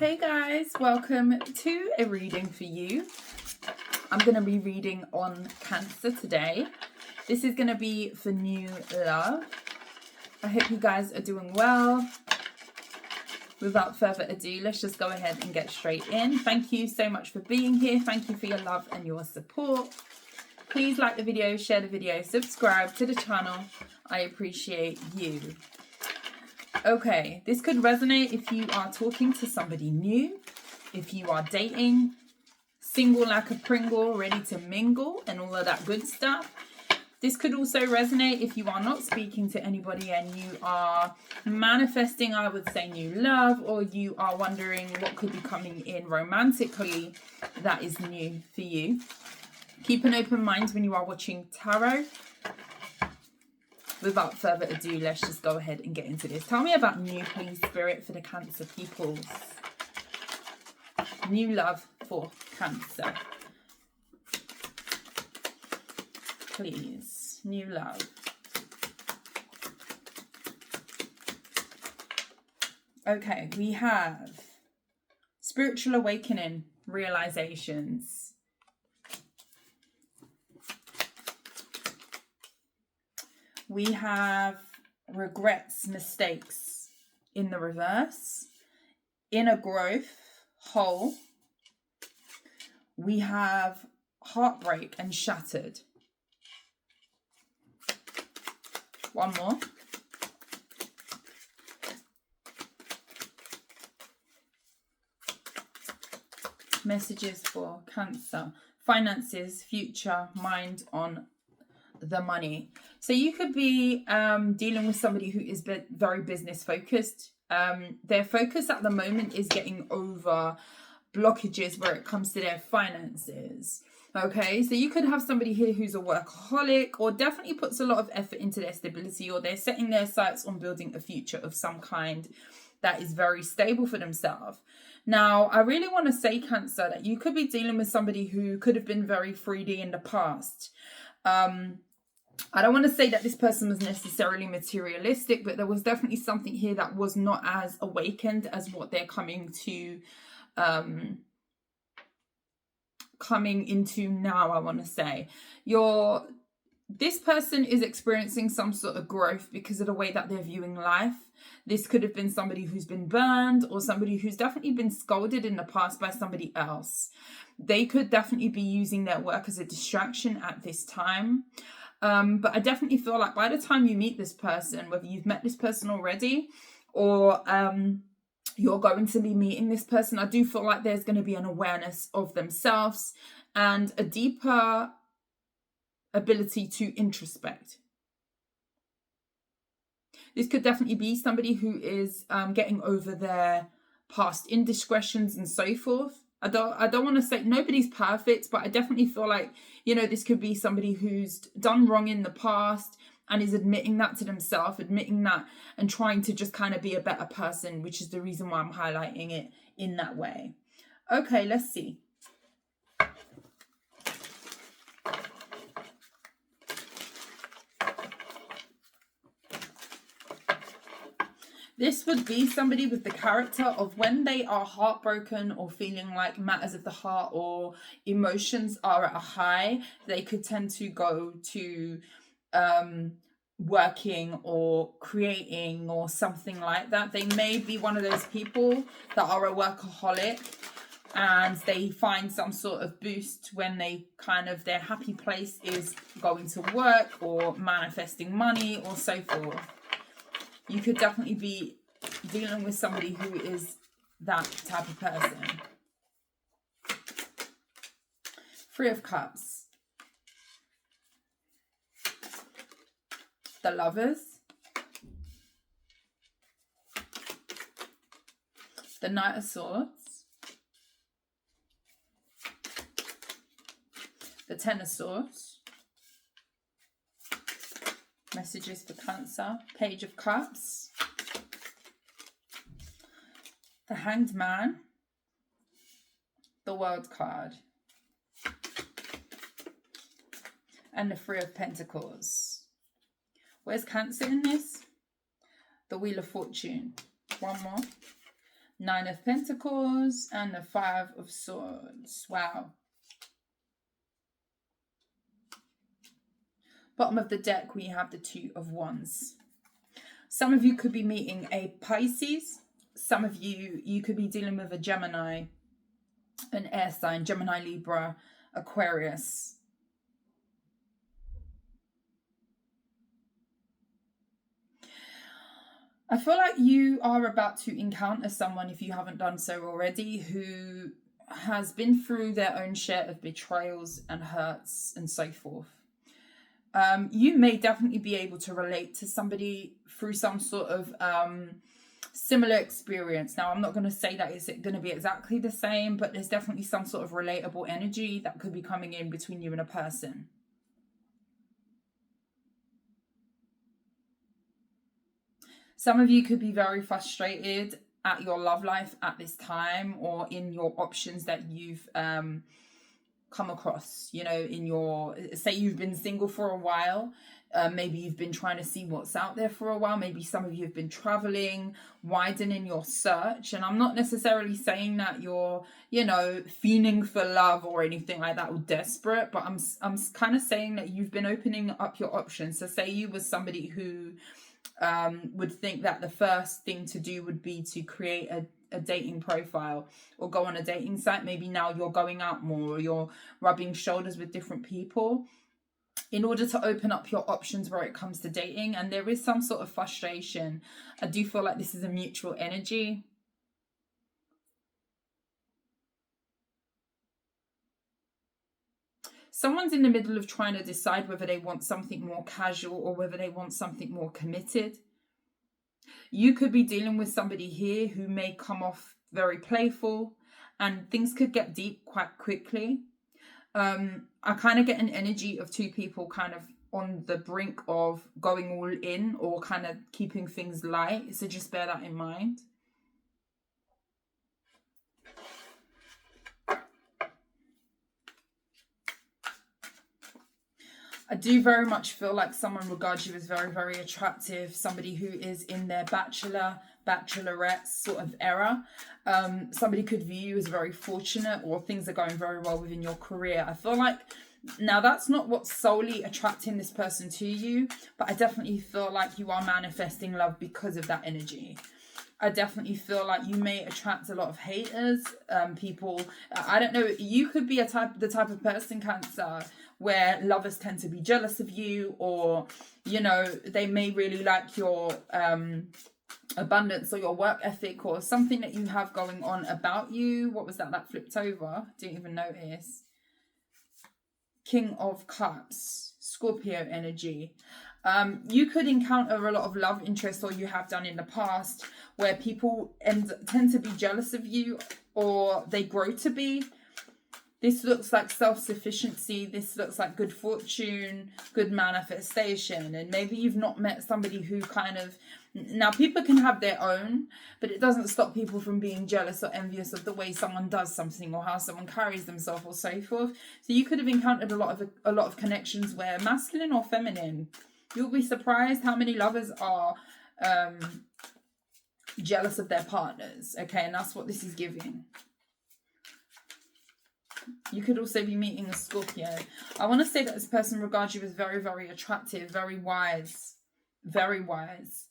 Hey guys, welcome to a reading for you. I'm going to be reading on Cancer today. This is going to be for new love. I hope you guys are doing well. Without further ado, let's just go ahead and get straight in. Thank you so much for being here. Thank you for your love and your support. Please like the video, share the video, subscribe to the channel. I appreciate you. Okay, this could resonate if you are talking to somebody new, if you are dating, single like a Pringle, ready to mingle and all of that good stuff. This could also resonate if you are not speaking to anybody and you are manifesting, I would say, new love, or you are wondering what could be coming in romantically that is new for you. Keep an open mind when you are watching tarot. Without further ado, let's just go ahead and get into this. Tell me about new, please, Spirit, for the Cancer peoples. New love for Cancer. Please, new love. Okay, we have spiritual awakening, realizations. We have regrets, mistakes in the reverse, inner growth, whole. We have heartbreak and shattered. One more. Messages for Cancer. Finances, future, mind on the money. So you could be dealing with somebody who is very business focused. Their focus at the moment is getting over blockages where it comes to their finances. Okay, so you could have somebody here who's a workaholic or definitely puts a lot of effort into their stability, or they're setting their sights on building a future of some kind that is very stable for themselves. Now, I really want to say, Cancer, that you could be dealing with somebody who could have been very 3D in the past. I don't want to say that this person was necessarily materialistic, but there was definitely something here that was not as awakened as what they're coming into now, I want to say. This person is experiencing some sort of growth because of the way that they're viewing life. This could have been somebody who's been burned, or somebody who's definitely been scolded in the past by somebody else. They could definitely be using their work as a distraction at this time. But I definitely feel like by the time you meet this person, whether you've met this person already or you're going to be meeting this person, I do feel like there's going to be an awareness of themselves and a deeper ability to introspect. This could definitely be somebody who is getting over their past indiscretions and so forth. I don't want to say nobody's perfect, but I definitely feel like, this could be somebody who's done wrong in the past and is admitting that to themselves, admitting that and trying to just kind of be a better person, which is the reason why I'm highlighting it in that way. Okay, let's see. This would be somebody with the character of when they are heartbroken or feeling like matters of the heart or emotions are at a high, they could tend to go to working or creating or something like that. They may be one of those people that are a workaholic and they find some sort of boost when their happy place is going to work or manifesting money or so forth. You could definitely be dealing with somebody who is that type of person. Three of Cups. The Lovers. The Knight of Swords. The Ten of Swords. Messages for Cancer. Page of Cups. The Hanged Man. The World card. And the Three of Pentacles. Where's Cancer in this? The Wheel of Fortune. One more. Nine of Pentacles and the Five of Swords. Wow. Bottom of the deck, we have the Two of Wands. Some of you could be meeting a Pisces. Some of you could be dealing with a Gemini, an air sign, Gemini, Libra, Aquarius. I feel like you are about to encounter someone, if you haven't done so already, who has been through their own share of betrayals and hurts and so forth. You may definitely be able to relate to somebody through some sort of similar experience. Now, I'm not going to say that it's going to be exactly the same, but there's definitely some sort of relatable energy that could be coming in between you and a person. Some of you could be very frustrated at your love life at this time, or in your options that you've come across, you know, in your, say you've been single for a while. Maybe you've been trying to see what's out there for a while. Maybe some of you have been traveling, widening your search. And I'm not necessarily saying that you're, you know, fiending for love or anything like that, or desperate, but I'm kind of saying that you've been opening up your options. So say you was somebody who would think that the first thing to do would be to create a dating profile or go on a dating site. Maybe now you're going out more, or you're rubbing shoulders with different people in order to open up your options where it comes to dating. And there is some sort of frustration. I do feel like this is a mutual energy. Someone's in the middle of trying to decide whether they want something more casual or whether they want something more committed. You could be dealing with somebody here who may come off very playful, and things could get deep quite quickly. I kind of get an energy of two people kind of on the brink of going all in, or kind of keeping things light. So just bear that in mind. I do very much feel like someone regards you as very, very attractive. Somebody who is in their bachelorette sort of era. Somebody could view you as very fortunate, or things are going very well within your career. I feel like, now that's not what's solely attracting this person to you, but I definitely feel like you are manifesting love because of that energy. I definitely feel like you may attract a lot of haters, people. I don't know, you could be the type of person, Cancer, where lovers tend to be jealous of you, or, you know, they may really like your abundance or your work ethic, or something that you have going on about you. What was that? That flipped over. Didn't even notice. King of Cups, Scorpio energy. You could encounter a lot of love interest, or you have done in the past, where people tend to be jealous of you, or they grow to be. This looks like self-sufficiency. This looks like good fortune, good manifestation. And maybe you've not met somebody who kind of... Now, people can have their own, but it doesn't stop people from being jealous or envious of the way someone does something, or how someone carries themselves, or so forth. So you could have encountered a lot of connections where masculine or feminine. You'll be surprised how many lovers are jealous of their partners. Okay, and that's what this is giving. You could also be meeting a Scorpio. I want to say that this person regards you as very, very attractive, very wise, very wise.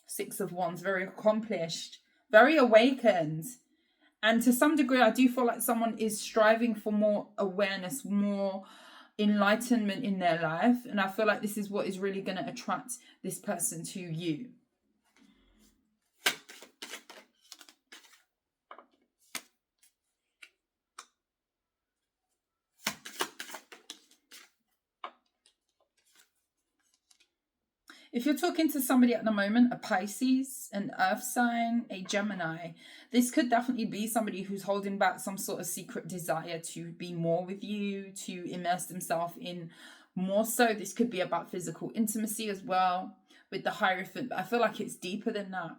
Six of Wands, very accomplished, very awakened. And to some degree, I do feel like someone is striving for more awareness, more enlightenment in their life. And I feel like this is what is really going to attract this person to you. If you're talking to somebody at the moment, a Pisces, an earth sign, a Gemini, this could definitely be somebody who's holding back some sort of secret desire to be more with you, to immerse themselves in more so. This could be about physical intimacy as well. with the Hierophant, but I feel like it's deeper than that.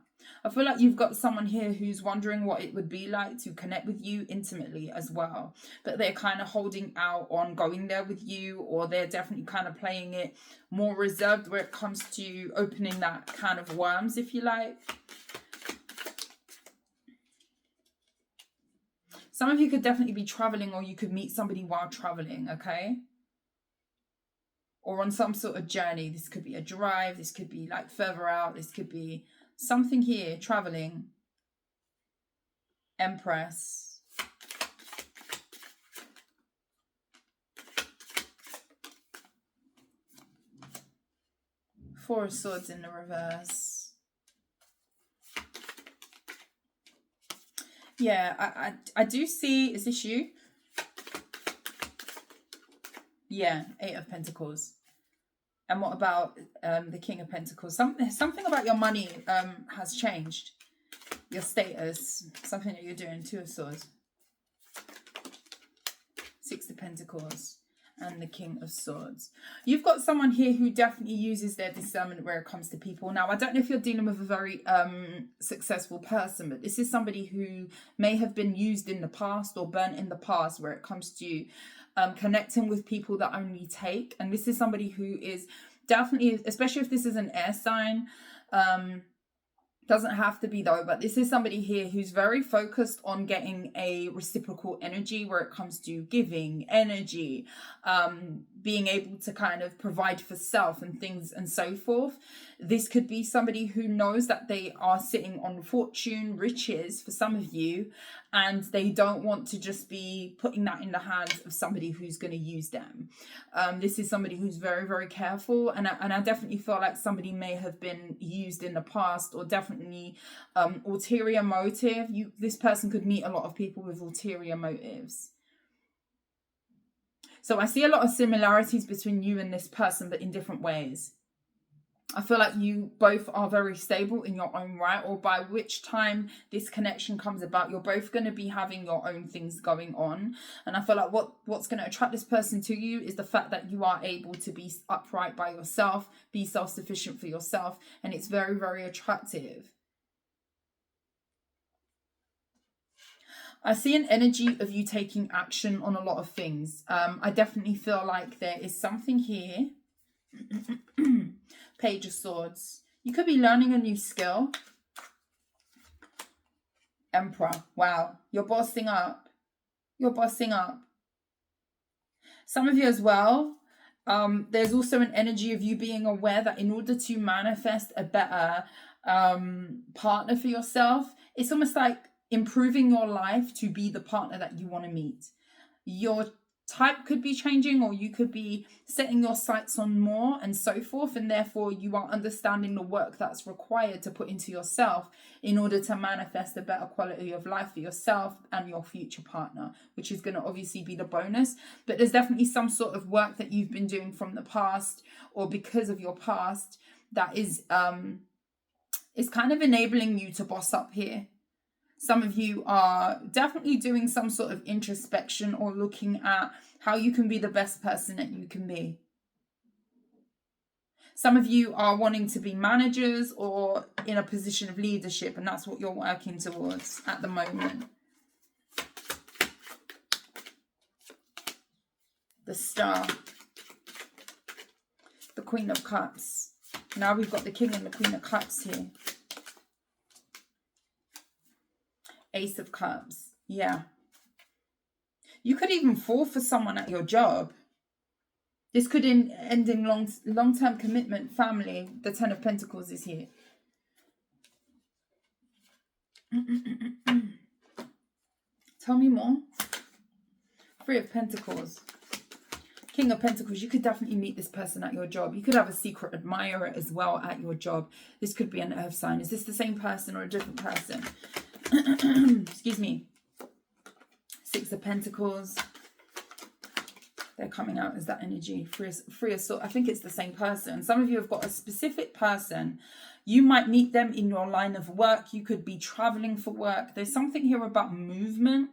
I feel like you've got someone here who's wondering what it would be like to connect with you intimately as well. But they're kind of holding out on going there with you, or they're definitely kind of playing it more reserved where it comes to opening that kind of worms, if you like. Some of you could definitely be traveling, or you could meet somebody while traveling, okay? Or on some sort of journey. This could be a drive. This could be like further out. This could be something here, traveling. Empress. Four of Swords in the reverse. Yeah, I do see, is this you? Yeah, Eight of Pentacles. And what about the King of Pentacles? Something about your money has changed. Your status, something that you're doing. Two of Swords. Six of Pentacles. And the King of Swords. You've got someone here who definitely uses their discernment where it comes to people. Now, I don't know if you're dealing with a very successful person, but this is somebody who may have been used in the past or burnt in the past where it comes to connecting with people that only take. And this is somebody who is definitely, especially if this is an air sign, doesn't have to be though, but this is somebody here who's very focused on getting a reciprocal energy where it comes to giving energy, being able to kind of provide for self and things and so forth. This could be somebody who knows that they are sitting on fortune, riches for some of you, and they don't want to just be putting that in the hands of somebody who's going to use them. This is somebody who's very, very careful, and I definitely feel like somebody may have been used in the past, or definitely ulterior motive. This person could meet a lot of people with ulterior motives. So I see a lot of similarities between you and this person, but in different ways. I feel like you both are very stable in your own right, or by which time this connection comes about, you're both going to be having your own things going on. And I feel like what's going to attract this person to you is the fact that you are able to be upright by yourself, be self-sufficient for yourself, and it's very, very attractive. I see an energy of you taking action on a lot of things. I definitely feel like there is something here. Page of Swords. You could be learning a new skill. Emperor. Wow. You're bossing up. You're bossing up. Some of you as well. There's also an energy of you being aware that in order to manifest a better partner for yourself, it's almost like improving your life to be the partner that you want to meet. Your type could be changing, or you could be setting your sights on more and so forth, and therefore you are understanding the work that's required to put into yourself in order to manifest a better quality of life for yourself and your future partner, which is going to obviously be the bonus. But there's definitely some sort of work that you've been doing from the past, or because of your past, that is kind of enabling you to boss up here. Some of you are definitely doing some sort of introspection or looking at how you can be the best person that you can be. Some of you are wanting to be managers or in a position of leadership, and that's what you're working towards at the moment. The Star. The Queen of Cups. Now we've got the King and the Queen of Cups here. Ace of Cups. Yeah. You could even fall for someone at your job. This could end in long-term commitment, family. The Ten of Pentacles is here. Tell me more. Three of Pentacles. King of Pentacles. You could definitely meet this person at your job. You could have a secret admirer as well at your job. This could be an earth sign. Is this the same person or a different person? Excuse me. Six of Pentacles. They're coming out as that energy. Three of Swords. I think it's the same person. Some of you have got a specific person. You might meet them in your line of work. You could be traveling for work. There's something here about movement.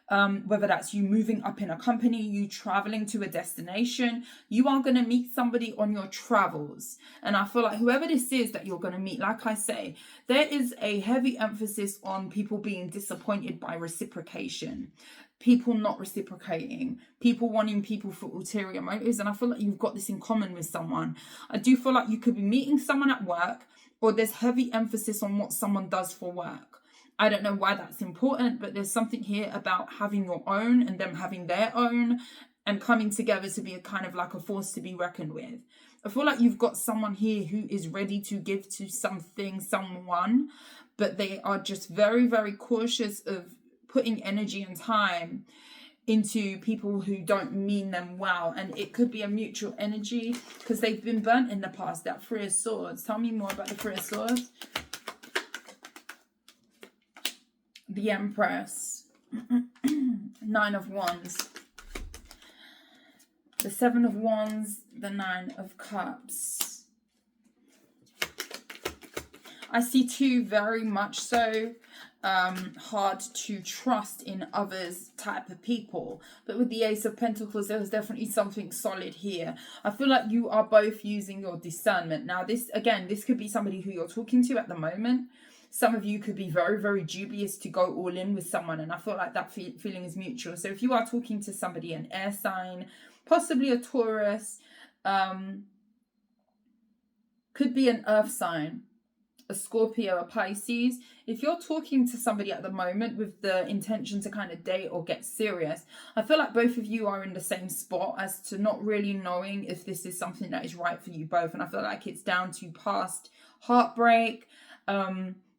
whether that's you moving up in a company, you traveling to a destination, you are going to meet somebody on your travels. And I feel like whoever this is that you're going to meet, like I say, there is a heavy emphasis on people being disappointed by reciprocation, people not reciprocating, people wanting people for ulterior motives. And I feel like you've got this in common with someone. I do feel like you could be meeting someone at work, or there's heavy emphasis on what someone does for work. I don't know why that's important, but there's something here about having your own and them having their own and coming together to be a kind of like a force to be reckoned with. I feel like you've got someone here who is ready to give to someone, but they are just very, very cautious of putting energy and time into people who don't mean them well. And it could be a mutual energy because they've been burnt in the past. That Three of Swords. Tell me more about the Three of Swords. The Empress. Nine of Wands. The Seven of Wands. The Nine of Cups. I see two very much so hard to trust in others type of people. But with the Ace of Pentacles, there's definitely something solid here. I feel like you are both using your discernment. Now, this could be somebody who you're talking to at the moment. Some of you could be very, very dubious to go all in with someone. And I feel like that feeling is mutual. So if you are talking to somebody, an air sign, possibly a Taurus, could be an earth sign, a Scorpio, a Pisces. If you're talking to somebody at the moment with the intention to kind of date or get serious, I feel like both of you are in the same spot as to not really knowing if this is something that is right for you both. And I feel like it's down to past heartbreak,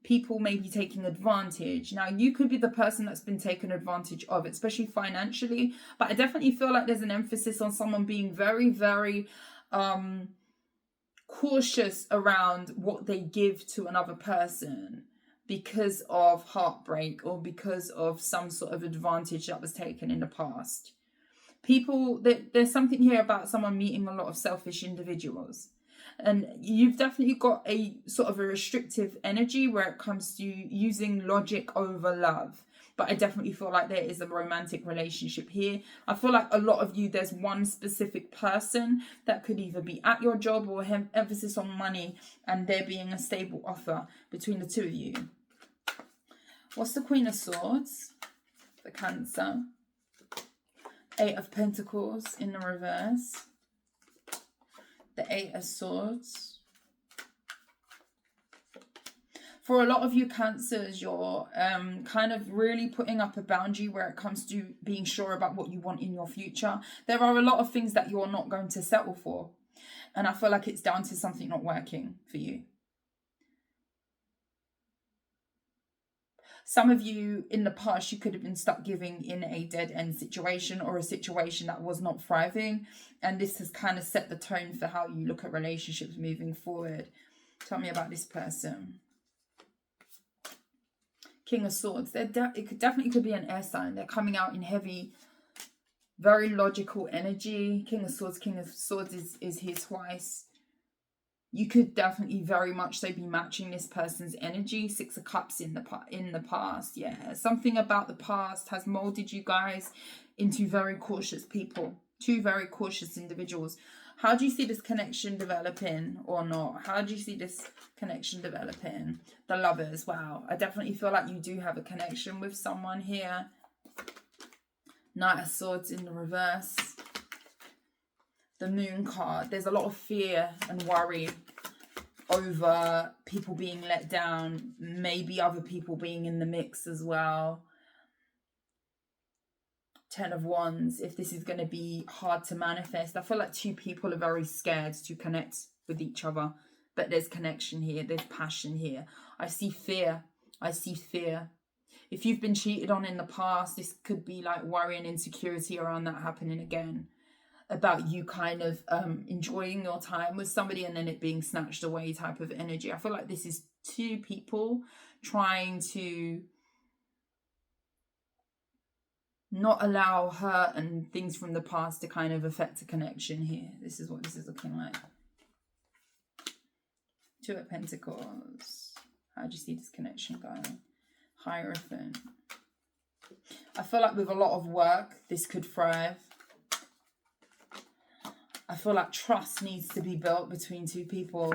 people maybe taking advantage. Now, you could be the person that's been taken advantage of, especially financially, but I definitely feel like there's an emphasis on someone being very, very cautious around what they give to another person because of heartbreak or because of some sort of advantage that was taken in the past. There's something here about someone meeting a lot of selfish individuals. And you've definitely got a sort of a restrictive energy where it comes to using logic over love. But I definitely feel like there is a romantic relationship here. I feel like a lot of you, there's one specific person that could either be at your job or have emphasis on money and there being a stable offer between the two of you. What's the Queen of Swords? The Cancer. Eight of Pentacles in the reverse. The Eight of Swords. For a lot of you Cancers, you're kind of really putting up a boundary where it comes to being sure about what you want in your future. There are a lot of things that you're not going to settle for. And I feel like it's down to something not working for you. Some of you in the past, you could have been stuck giving in a dead end situation or a situation that was not thriving. And this has kind of set the tone for how you look at relationships moving forward. Tell me about this person. King of Swords. It definitely could be an air sign. They're coming out in heavy, very logical energy. King of Swords is here twice. You could definitely very much so be matching this person's energy. Six of Cups in the past. Yeah, something about the past has molded you guys into very cautious people. Two very cautious individuals. How do you see this connection developing or not? How do you see this connection developing? The Lovers. Wow. I definitely feel like you do have a connection with someone here. Knight of Swords in the reverse. The Moon card. There's a lot of fear and worry over people being let down. Maybe other people being in the mix as well. Ten of Wands. If this is going to be hard to manifest, I feel like two people are very scared to connect with each other. But there's connection here. There's passion here. I see fear. I see fear. If you've been cheated on in the past, this could be like worry and insecurity around that happening again. About you kind of enjoying your time with somebody and then it being snatched away type of energy. I feel like this is two people trying to not allow hurt and things from the past to kind of affect a connection here. This is what this is looking like. Two of Pentacles. How do you see this connection going? Hierophant. I feel like with a lot of work, this could thrive. I feel like trust needs to be built between two people.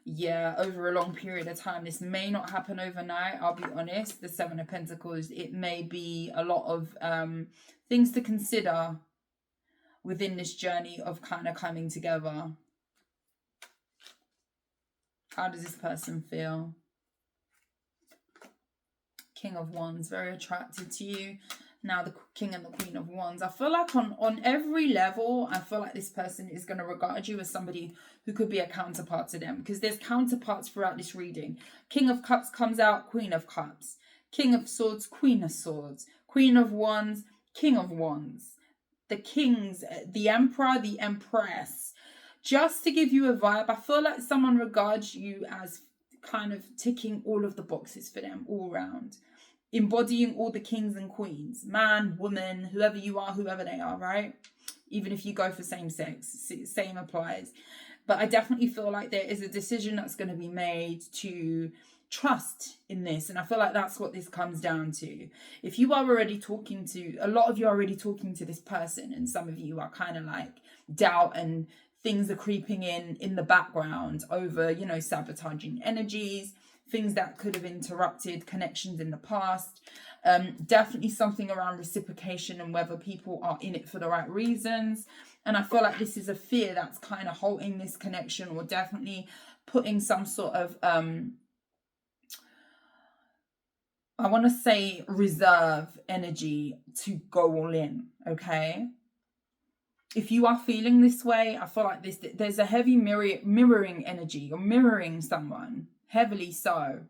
Yeah, over a long period of time. This may not happen overnight, I'll be honest. The Seven of Pentacles, it may be a lot of things to consider within this journey of kind of coming together. How does this person feel? King of Wands, very attracted to you. Now the King and the Queen of Wands. I feel like on every level, I feel like this person is going to regard you as somebody who could be a counterpart to them, because there's counterparts throughout this reading. King of Cups comes out, Queen of Cups. King of Swords, Queen of Swords. Queen of Wands, King of Wands. The Kings, the Emperor, the Empress. Just to give you a vibe, I feel like someone regards you as kind of ticking all of the boxes for them all round. Embodying all the kings and queens, man, woman, whoever you are, whoever they are, right? Even if you go for same sex, same applies. But I definitely feel like there is a decision that's going to be made to trust in this. And I feel like that's what this comes down to. If you are already talking to, a lot of you are already talking to this person, and some of you are kind of like doubt and things are creeping in the background over, you know, sabotaging energies, things that could have interrupted connections in the past. Definitely something around reciprocation and whether people are in it for the right reasons. And I feel like this is a fear that's kind of halting this connection, or definitely putting some sort of, I want to say reserve energy to go all in, okay? If you are feeling this way, I feel like there's a heavy mirroring energy. You're mirroring someone, heavily so.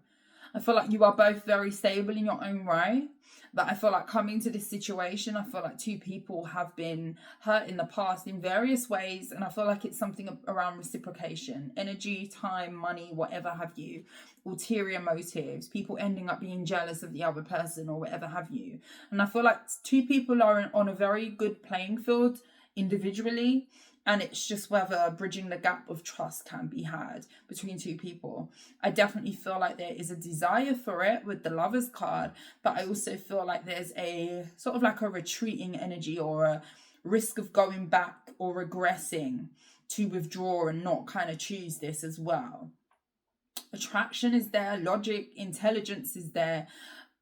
I feel like you are both very stable in your own right. But I feel like coming to this situation, I feel like two people have been hurt in the past in various ways. And I feel like it's something around reciprocation, energy, time, money, whatever have you, ulterior motives, people ending up being jealous of the other person or whatever have you. And I feel like two people are on a very good playing field individually, and it's just whether bridging the gap of trust can be had between two people. I definitely feel like there is a desire for it with the Lovers card, but I also feel like there's a sort of like a retreating energy or a risk of going back or regressing to withdraw and not kind of choose this as well. Attraction is there, logic, intelligence is there,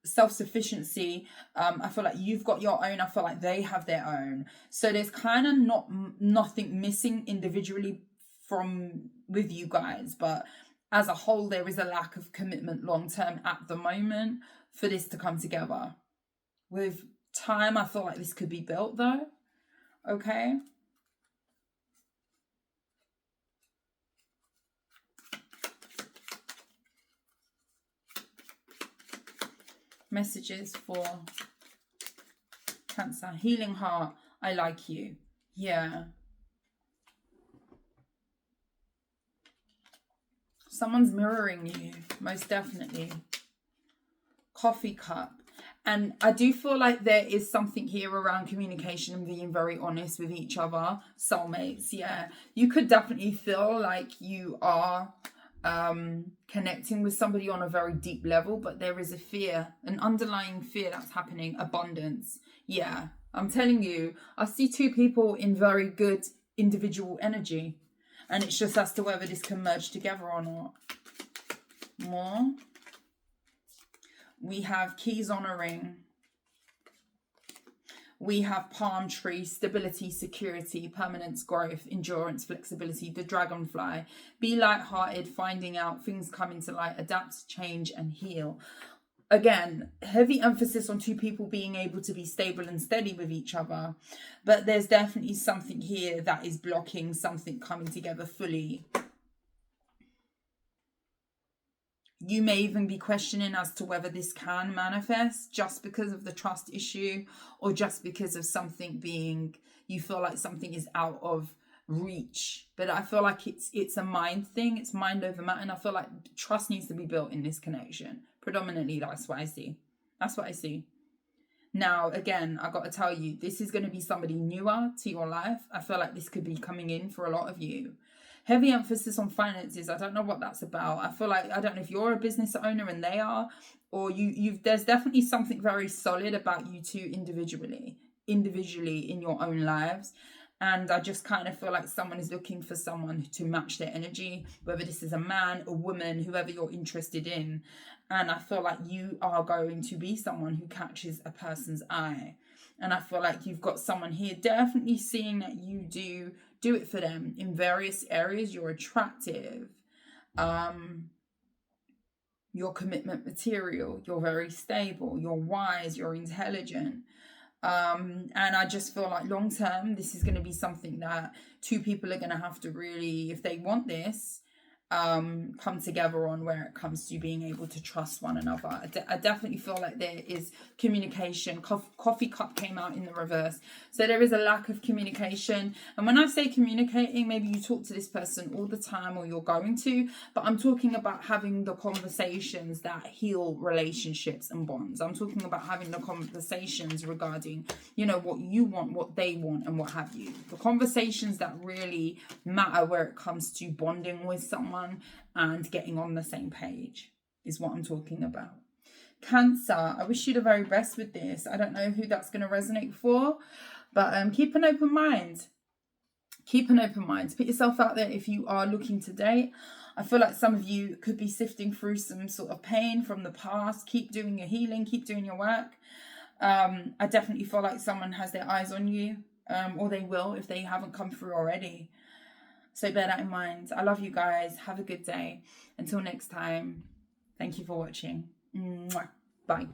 self-sufficiency. I feel like you've got your own, I feel like they have their own, so there's kind of nothing missing individually from with you guys, but as a whole there is a lack of commitment long term at the moment for this to come together. With time, I feel like this could be built though. Okay, messages for Cancer. Healing heart, I like you. Yeah. Someone's mirroring you, most definitely. Coffee cup. And I do feel like there is something here around communication and being very honest with each other. Soulmates, yeah. You could definitely feel like you are connecting with somebody on a very deep level, but there is a fear, an underlying fear that's happening. Abundance. Yeah, I'm telling you, I see two people in very good individual energy, and it's just as to whether this can merge together or not. More. We have keys on a ring. We have palm tree, stability, security, permanence, growth, endurance, flexibility, the dragonfly. Be lighthearted, finding out, things come into light, adapt, change, and heal. Again, heavy emphasis on two people being able to be stable and steady with each other. But there's definitely something here that is blocking something coming together fully. You may even be questioning as to whether this can manifest just because of the trust issue, or just because of something being, you feel like something is out of reach. But I feel like it's a mind thing. It's mind over matter. And I feel like trust needs to be built in this connection. Predominantly, that's what I see. That's what I see. Now, again, I got to tell you, this is going to be somebody newer to your life. I feel like this could be coming in for a lot of you. Heavy emphasis on finances. I don't know what that's about. I feel like, I don't know if you're a business owner and they are, or you've there's definitely something very solid about you two individually in your own lives. And I just kind of feel like someone is looking for someone to match their energy, whether this is a man, a woman, whoever you're interested in. And I feel like you are going to be someone who catches a person's eye. And I feel like you've got someone here definitely seeing that you do it for them in various areas. You're attractive. Your commitment material. You're very stable. You're wise. You're intelligent. And I just feel like long term, this is going to be something that two people are going to have to really, if they want this, come together on, where it comes to being able to trust one another. I definitely feel like there is communication. Coffee cup came out in the reverse. So there is a lack of communication. And when I say communicating, maybe you talk to this person all the time, or you're going to, but I'm talking about having the conversations that heal relationships and bonds. I'm talking about having the conversations regarding, you know, what you want, what they want, and what have you. The conversations that really matter where it comes to bonding with someone and getting on the same page is what I'm talking about. Cancer, I wish you the very best with this. I don't know who that's going to resonate for, but keep an open mind. Keep an open mind. Put yourself out there if you are looking to date. I feel like some of you could be sifting through some sort of pain from the past. Keep doing your healing. Keep doing your work. I definitely feel like someone has their eyes on you, or they will if they haven't come through already. So bear that in mind. I love you guys. Have a good day. Until next time, thank you for watching. Mwah. Bye.